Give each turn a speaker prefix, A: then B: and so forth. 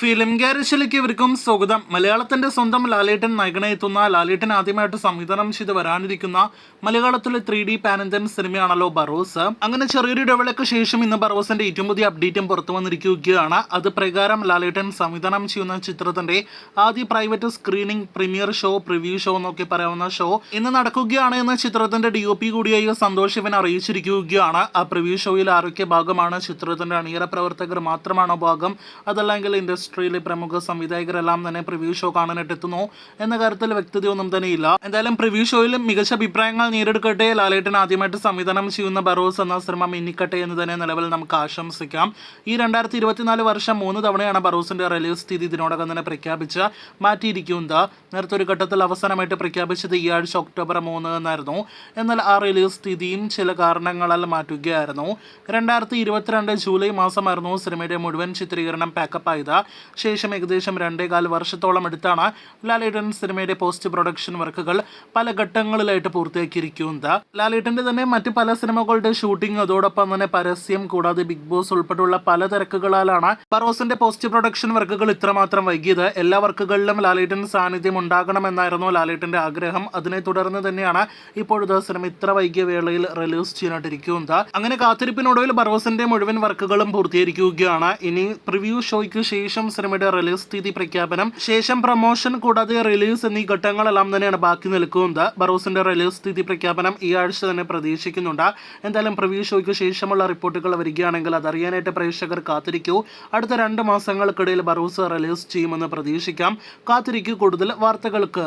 A: Film ഗാരേജിലേക്ക് ഇവർക്കും സ്വാഗതം. മലയാളത്തിന്റെ സ്വന്തം ലാലേട്ടൻ നായകനെത്തുന്ന ലാലേട്ടൻ ആദ്യമായിട്ട് സംവിധാനം ചെയ്ത് വരാനിരിക്കുന്ന മലയാളത്തിലെ 3D പാൻ ഇന്ത്യൻ സിനിമയാണല്ലോ ബറോസ്. അങ്ങനെ ചെറിയൊരു ഇടവേളയ്ക്ക് ശേഷം ഇന്ന് ബറോസിന്റെ ഏറ്റവും പുതിയ അപ്ഡേറ്റും പുറത്തു വന്നിരിക്കുകയാണ്. അത് പ്രകാരം ലാലേട്ടൻ സംവിധാനം ചെയ്യുന്ന ചിത്രത്തിന്റെ ആദ്യ private screening, premiere show, preview show എന്നൊക്കെ പറയാവുന്ന ഷോ ഇന്ന് നടക്കുകയാണ് എന്ന് ചിത്രത്തിന്റെ DOP കൂടിയായ സന്തോഷ് ശിവൻ അറിയിച്ചിരിക്കുകയാണ്. ആ പ്രിവ്യൂ ഷോയിൽ ആരൊക്കെ ഭാഗമാണ്, ചിത്രത്തിന്റെ അണിയറ പ്രവർത്തകർ മാത്രമാണോ ഭാഗം, അതല്ലെങ്കിൽ ഇൻഡസ്ട്രിയിലെ പ്രമുഖ സംവിധായകരെല്ലാം തന്നെ പ്രിവ്യൂ ഷോ കാണാനായിട്ട് എത്തുന്നു എന്ന കാര്യത്തിൽ വ്യക്തതയൊന്നും തന്നെയില്ല. എന്തായാലും പ്രിവ്യൂ ഷോയിൽ മികച്ച അഭിപ്രായങ്ങൾ നേടിയെടുക്കട്ടെ. ലാലേട്ടൻ ആദ്യമായിട്ട് സംവിധാനം ചെയ്യുന്ന ബറോസ് എന്ന സിനിമ മിന്നിക്കട്ടെ എന്ന് തന്നെ നിലവിൽ നമുക്ക് ആശംസിക്കാം. ഈ 2024 വർഷം 3 തവണയാണ് ബറോസിന്റെ റിലീസ് തീയതി ഇതിനോടകം തന്നെ പ്രഖ്യാപിച്ച് മാറ്റിയിരിക്കുന്നത്. നേരത്തെ ഒരു ഘട്ടത്തിൽ അവസാനമായിട്ട് പ്രഖ്യാപിച്ചത് ഈ ആഴ്ച ഒക്ടോബർ 3 എന്നായിരുന്നു. എന്നാൽ ആ റിലീസ് തീയതിയും ചില കാരണങ്ങളാൽ മാറ്റുകയായിരുന്നു. 2022 ജൂലൈ മാസമായിരുന്നു സിനിമയുടെ മുഴുവൻ ചിത്രീകരണം പാക്കപ്പ് ആയത്. ശേഷം ഏകദേശം 2.25 വർഷത്തോളം എടുത്താണ് ലാലേട്ടൻ സിനിമയുടെ പോസ്റ്റ് പ്രൊഡക്ഷൻ വർക്കുകൾ പല ഘട്ടങ്ങളിലായിട്ട് പൂർത്തിയാക്കിയിരിക്കുന്നത്. ലാലേട്ടന്റെ തന്നെ മറ്റ് പല സിനിമകളുടെ ഷൂട്ടിംഗ്, അതോടൊപ്പം തന്നെ പരസ്യം, കൂടാതെ ബിഗ് ബോസ് ഉൾപ്പെടെയുള്ള പല തിരക്കുകളാലാണ് ബറോസിന്റെ പോസ്റ്റ് പ്രൊഡക്ഷൻ വർക്കുകൾ ഇത്രമാത്രം വൈകിയത്. എല്ലാ വർക്കുകളിലും ലാലേട്ടൻ സാന്നിധ്യം ഉണ്ടാകണമെന്നായിരുന്നു ലാലേട്ടന്റെ ആഗ്രഹം. അതിനെ തുടർന്ന് തന്നെയാണ് ഇപ്പോഴത്തെ സിനിമ ഇത്ര വൈകിയ വേളയിൽ റിലീസ് ചെയ്യാനായിട്ടിരിക്കുന്നത്. അങ്ങനെ കാത്തിരിപ്പിനൊടുവിൽ ബറോസിന്റെ മുഴുവൻ വർക്കുകളും പൂർത്തീകരിക്കുകയാണ്. ഇനി പ്രിവ്യൂ ഷോയ്ക്ക് ശേഷം സിനിമയുടെ റിലീസ് തീയതി പ്രഖ്യാപനം, ശേഷം പ്രൊമോഷൻ, കൂടാതെ റിലീസ് എന്നീ ഘട്ടങ്ങളെല്ലാം തന്നെയാണ് ബാക്കി നിൽക്കുന്നത്. ബറോസിന്റെ റിലീസ് തീയതി പ്രഖ്യാപനം ഈ ആഴ്ച തന്നെ പ്രതീക്ഷിക്കുന്നുണ്ട്. എന്തായാലും പ്രിവ്യൂ ഷോയ്ക്ക് ശേഷമുള്ള റിപ്പോർട്ടുകൾ വരികയാണെങ്കിൽ അതറിയാനായിട്ട് പ്രേക്ഷകർ കാത്തിരിക്കൂ. അടുത്ത 2 മാസങ്ങൾക്കിടയിൽ ബറോസ് റിലീസ് ചെയ്യുമെന്ന് പ്രതീക്ഷിക്കാം. കാത്തിരിക്കൂ കൂടുതൽ വാർത്തകൾക്ക്.